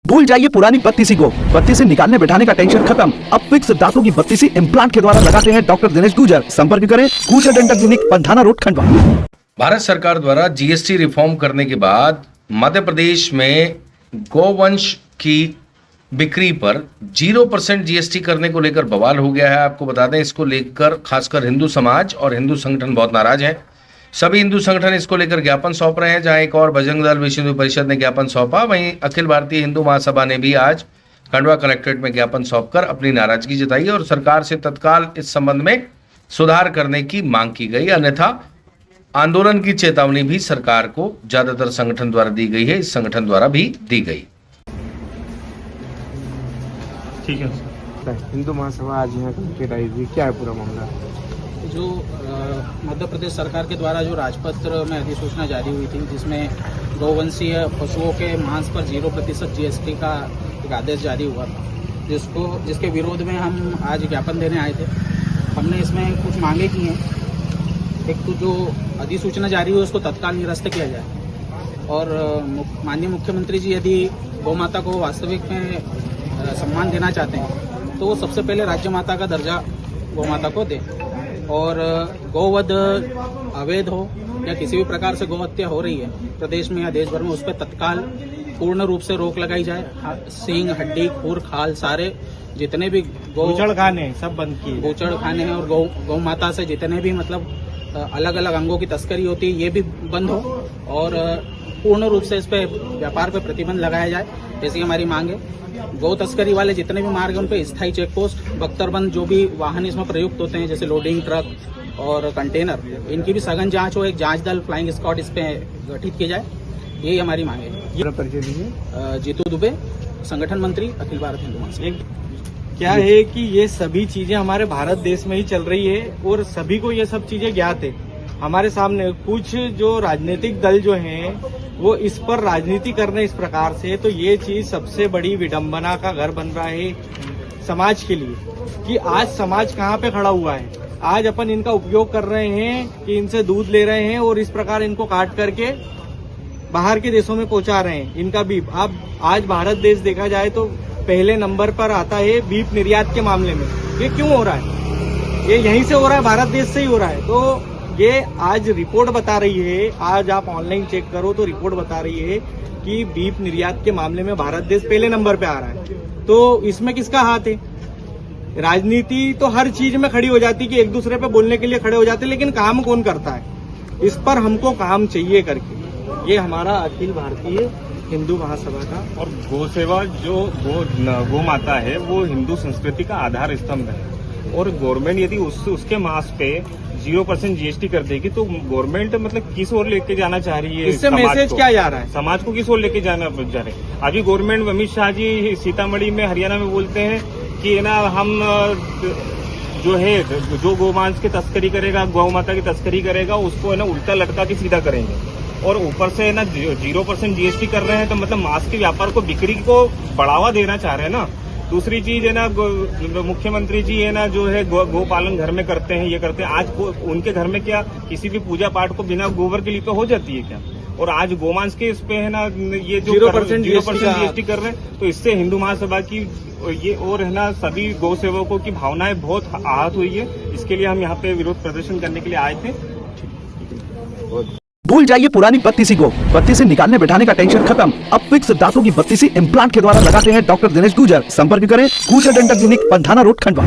भूल जाइए पुरानी बत्तीसी को, बत्तीसी निकालने बैठाने का टेंशन खत्म। अब फिक्स दांतों की बत्तीसी इम्प्लांट के द्वारा लगाते हैं डॉक्टर दिनेश गुजर। संपर्क करें गुजर dental clinic, Pandhana road, Khandwa. Bharat सरकार द्वारा जीएसटी रिफॉर्म करने के बाद मध्य प्रदेश में गौवंश की बिक्री पर 0% जीएसटी करने को लेकर बवाल हो गया है। आपको बता दें, इसको लेकर खासकर हिंदू समाज और हिंदू संगठन बहुत नाराज हैं। सभी हिंदू संगठन इसको लेकर ज्ञापन सौंप रहे हैं। जहां एक और बजरंग दल विश्व हिंदू परिषद ने ज्ञापन सौंपा, वहीं अखिल भारतीय हिंदू महासभा ने भी आज खंडवा कलेक्ट्रेट में ज्ञापन सौंपकर अपनी नाराजगी जताई और सरकार से तत्काल इस संबंध में सुधार करने की मांग की गई। अन्यथा आंदोलन की चेतावनी भी सरकार को ज्यादातर संगठन द्वारा दी गई है, इस संगठन द्वारा भी दी गई। ठीक है सर। हिंदू महासभा आज यहाँ कलेक्ट्रेट आई हुई, क्या है पूरा मामला? जो मध्य प्रदेश सरकार के द्वारा जो राजपत्र में अधिसूचना जारी हुई थी, जिसमें गौवंशीय पशुओं के मांस पर 0% जीएसटी का एक आदेश जारी हुआ था, जिसके विरोध में हम आज ज्ञापन देने आए थे। हमने इसमें कुछ मांगे की हैं। एक तो जो अधिसूचना जारी हुई उसको तत्काल निरस्त किया जाए और माननीय मुख्यमंत्री जी यदि गौ माता को वास्तविक में सम्मान देना चाहते हैं तो वो सबसे पहले राज्य माता का दर्जा गौ माता को दें और गौवध अवैध हो या किसी भी प्रकार से गौ हत्या हो रही है प्रदेश में या देश भर में, उस पर तत्काल पूर्ण रूप से रोक लगाई जाए। सींग, हड्डी, खूर, खाल सारे जितने भी गोचड़ खाने सब बंद किए, गोचड़ खाने हैं और गौ माता से जितने भी मतलब अलग अलग अंगों की तस्करी होती है ये भी बंद हो और पूर्ण रूप से इस पे व्यापार पे प्रतिबंध लगाया जाए, जैसी हमारी मांग है। गौ तस्करी वाले जितने भी मार्ग हैं उन पे स्थायी चेक पोस्ट, बख्तरबंद जो भी वाहन इसमें प्रयुक्त होते हैं जैसे लोडिंग ट्रक और कंटेनर, इनकी भी सघन जांच हो, एक जांच दल फ्लाइंग स्क्वाड इस पे गठित किया जाए, यही हमारी मांग है। जीतू दुबे, संगठन मंत्री, अखिल भारत हिंदू महासभा। क्या है कि ये सभी चीजें हमारे भारत देश में ही चल रही है और सभी को ये सब चीजें ज्ञात है। हमारे सामने कुछ जो राजनीतिक दल जो हैं वो इस पर राजनीति कर रहे हैं इस प्रकार से, तो ये चीज सबसे बड़ी विडंबना का घर बन रहा है समाज के लिए कि आज समाज कहाँ पे खड़ा हुआ है। आज अपन इनका उपयोग कर रहे हैं कि इनसे दूध ले रहे हैं और इस प्रकार इनको काट करके बाहर के देशों में पहुंचा रहे हैं इनका बीफ। अब आज भारत देश देखा जाए तो पहले नंबर पर आता है बीफ निर्यात के मामले में। ये क्यों हो रहा है? ये यहीं से हो रहा है, भारत देश से ही हो रहा है। तो ये आज रिपोर्ट बता रही है, आज आप ऑनलाइन चेक करो तो रिपोर्ट बता रही है कि बीफ निर्यात के मामले में भारत देश पहले नंबर पे आ रहा है। तो इसमें किसका हाथ है? राजनीति तो हर चीज में खड़ी हो जाती है कि एक दूसरे पे बोलने के लिए खड़े हो जाते हैं, लेकिन काम कौन करता है? इस पर हमको काम चाहिए करके। ये हमारा अखिल भारतीय हिंदू महासभा का और गौ सेवा जो गौ माता है वो हिंदू संस्कृति का आधार स्तंभ है और गवर्नमेंट यदि उसके मांस पे 0% जीएसटी कर देगी तो गवर्नमेंट मतलब किस ओर लेके जाना चाह रही है? इससे मैसेज क्या जा रहा है? समाज को किस ओर लेके जाना जा रहे हैं? अभी गवर्नमेंट अमित शाह जी सीतामढ़ी में, हरियाणा में बोलते हैं कि ना हम जो है जो गोमांस की तस्करी करेगा, गौ माता की तस्करी करेगा, उसको है ना उल्टा लटका के सीधा करेंगे। और ऊपर से ना 0% जीएसटी कर रहे हैं तो मतलब मांस के व्यापार को, बिक्री को बढ़ावा देना चाह रहे हैं ना। दूसरी चीज है ना, मुख्यमंत्री जी है ना जो है गो पालन घर में करते हैं, ये करते हैं। आज उनके घर में क्या किसी भी पूजा पाठ को बिना गोबर के लिपे हो जाती है क्या? और आज गोमांस के इस पे है ना ये जो 0% जीएसटी कर रहे हैं, तो इससे हिंदू महासभा की ये और है ना सभी गौ सेवकों की भावनाएं बहुत आहत हुई है। इसके लिए हम यहाँ पे विरोध प्रदर्शन करने के लिए आए थे। भूल जाइए पुरानी बत्तीसी को, बत्तीसी निकालने बैठाने का टेंशन खत्म। अब फिक्स दांतों की बत्तीसी इम्प्लांट के द्वारा लगाते हैं डॉक्टर दिनेश गुजर। संपर्क करें गुजर dental clinic, Pandhana road, Khandwa.